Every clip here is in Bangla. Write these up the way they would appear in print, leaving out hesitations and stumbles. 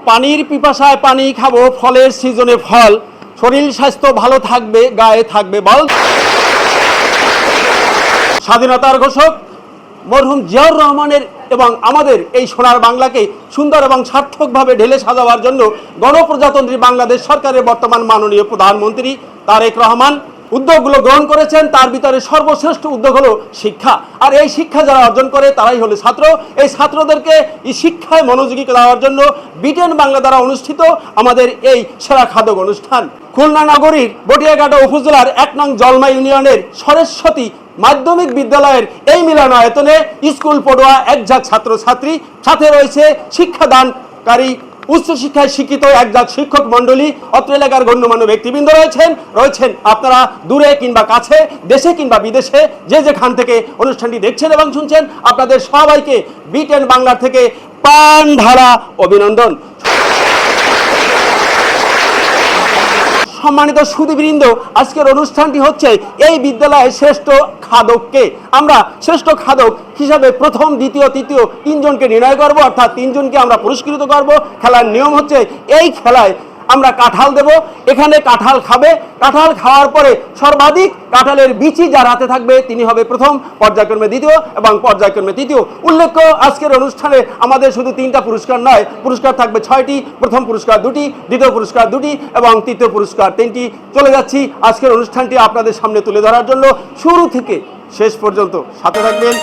পানির পিপাসায় পানি খাবো, ফলের সিজনে ফল, শরীর স্বাস্থ্য ভালো থাকবে, গায়ে থাকবে বল। স্বাধীনতার ঘোষক মরহুম জিয়াউর রহমানের এবং আমাদের এই সোনার বাংলাকে সুন্দর এবং সার্থকভাবে ঢেলে সাজাবার জন্য গণপ্রজাতন্ত্রী বাংলাদেশ সরকারের বর্তমান মাননীয় প্রধানমন্ত্রী তারেক রহমান উদ্যোগগুলো গ্রহণ করেছেন। তার ভিতরে সর্বশ্রেষ্ঠ উদ্যোগ হলো শিক্ষা। আর এই শিক্ষা যারা অর্জন করে তারাই হলো ছাত্র। এই ছাত্রদেরকে এই শিক্ষায় মনোযোগী দেওয়ার জন্য বিটেন বাংলা দ্বারা অনুষ্ঠিত আমাদের এই সেরা খাদক অনুষ্ঠান খুলনা নগরীর বটিয়াঘাটা উপজেলার ১ নং জলমা ইউনিয়নের সরেস্বতী মাধ্যমিক বিদ্যালয়ের এই মিলনায়তনে স্কুল পড়ুয়া একঝাঁক ছাত্রছাত্রী, সাথে রয়েছে শিক্ষাদানকারী উচ্চশিক্ষায় শিক্ষিত একজাত শিক্ষক মণ্ডলী, অত্র এলাকার গণ্যমান্য ব্যক্তিবৃন্দ রয়েছেন আপনারা দূরে কিংবা কাছে, দেশে কিংবা বিদেশে যে যেখান থেকে অনুষ্ঠানটি দেখছেন এবং শুনছেন, আপনাদের সবাইকে বিটেন বাংলার থেকে প্রাণ ঢালা অভিনন্দন। সম্মানিত সুধীবৃন্দ, আজকের অনুষ্ঠানটি হচ্ছে এই বিদ্যালয়ের শ্রেষ্ঠ খাদককে আমরা শ্রেষ্ঠ খাদক হিসাবে প্রথম, দ্বিতীয়, তৃতীয় 3 জনকে নির্ণয় করব, অর্থাৎ 3 জনকে আমরা পুরস্কৃত করব। খেলার নিয়ম হচ্ছে এই খেলায় আমরা কাঁঠাল দেব, এখানে কাঁঠাল খাবে, কাঁঠাল খাওয়ার পরে সর্বাধিক কাঁঠালের বিচি যার হাতে থাকবে তিনি হবে প্রথম, পর্যায়ক্রমে দ্বিতীয় এবং পর্যায়ক্রমে তৃতীয়। উল্লেখ্য, আজকের অনুষ্ঠানে আমাদের শুধু 3টা পুরস্কার নয়, পুরস্কার থাকবে 6টি। প্রথম পুরস্কার 2টি, দ্বিতীয় পুরস্কার 2টি এবং তৃতীয় পুরস্কার 3টি। চলে যাচ্ছি আজকের অনুষ্ঠানটি আপনাদের সামনে তুলে ধরার জন্য। শুরু থেকে শেষ পর্যন্ত সাথে থাকবেন।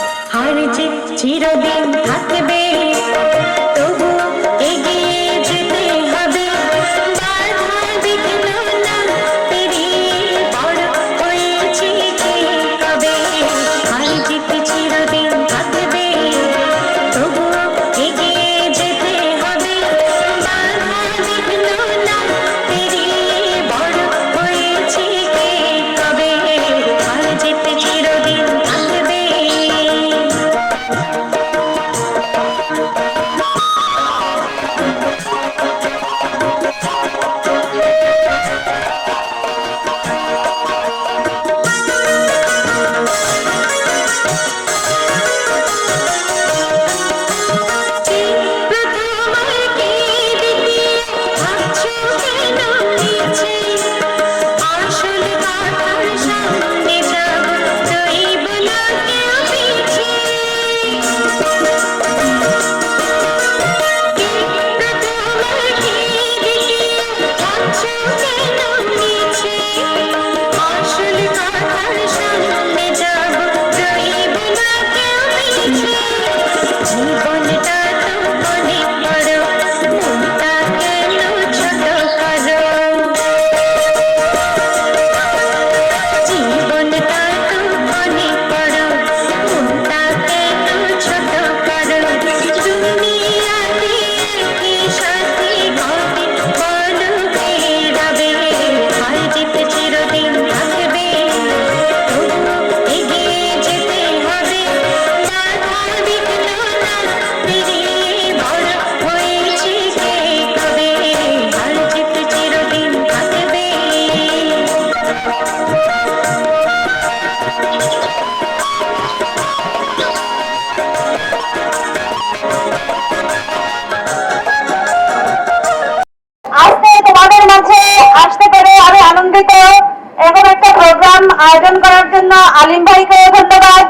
আয়োজন করার জন্য আলিম ভাইকে ধন্যবাদ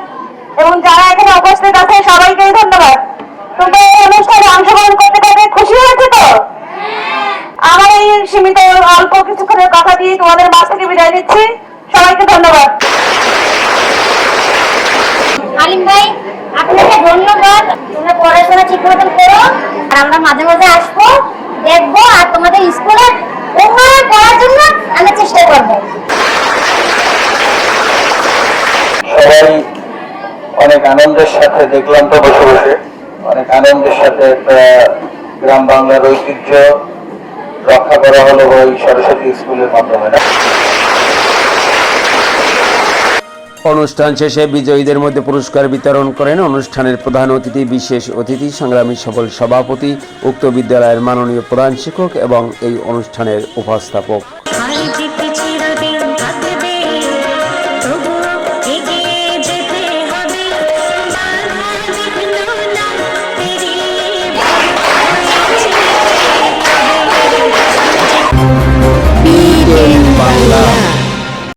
এবং যারা এখানে উপস্থিত আছে সবাইকে ধন্যবাদ। তোমরা এই অনুষ্ঠানে অংশগ্রহণ করতে পেরে খুশি হয়েছে তো? আমার এই সীমিত অল্প কিছুক্ষণের কথা দিয়ে তোমাদের মাঝ থেকে বিদায় নিচ্ছি। সবাইকে ধন্যবাদ। আলিম ভাই, আপনাকে ধন্যবাদ। তোমরা পড়াশোনা ঠিক মতন করো, আর আমরা মাঝে মাঝে আসবো, দেখবো, আর তোমাদের স্কুলে উন্নয়ন করার জন্য আমরা চেষ্টা করবো। সবাই অনেক আনন্দের সাথে দেখলাম তো বসে বসে, অনেক আনন্দের সাথে একটা গ্রাম বাংলার ঐতিহ্য রক্ষা করা হলো ওই সরস্বতী স্কুলের মাধ্যমে। অনুষ্ঠান শেষে বিজয়ীদের মধ্যে পুরস্কার বিতরণ করেন অনুষ্ঠানের প্রধান অতিথি, বিশেষ অতিথি, সংগ্রামী সফল সভাপতি, উক্ত বিদ্যালয়ের মাননীয় প্রধান শিক্ষক এবং এই অনুষ্ঠানের উপস্থাপক।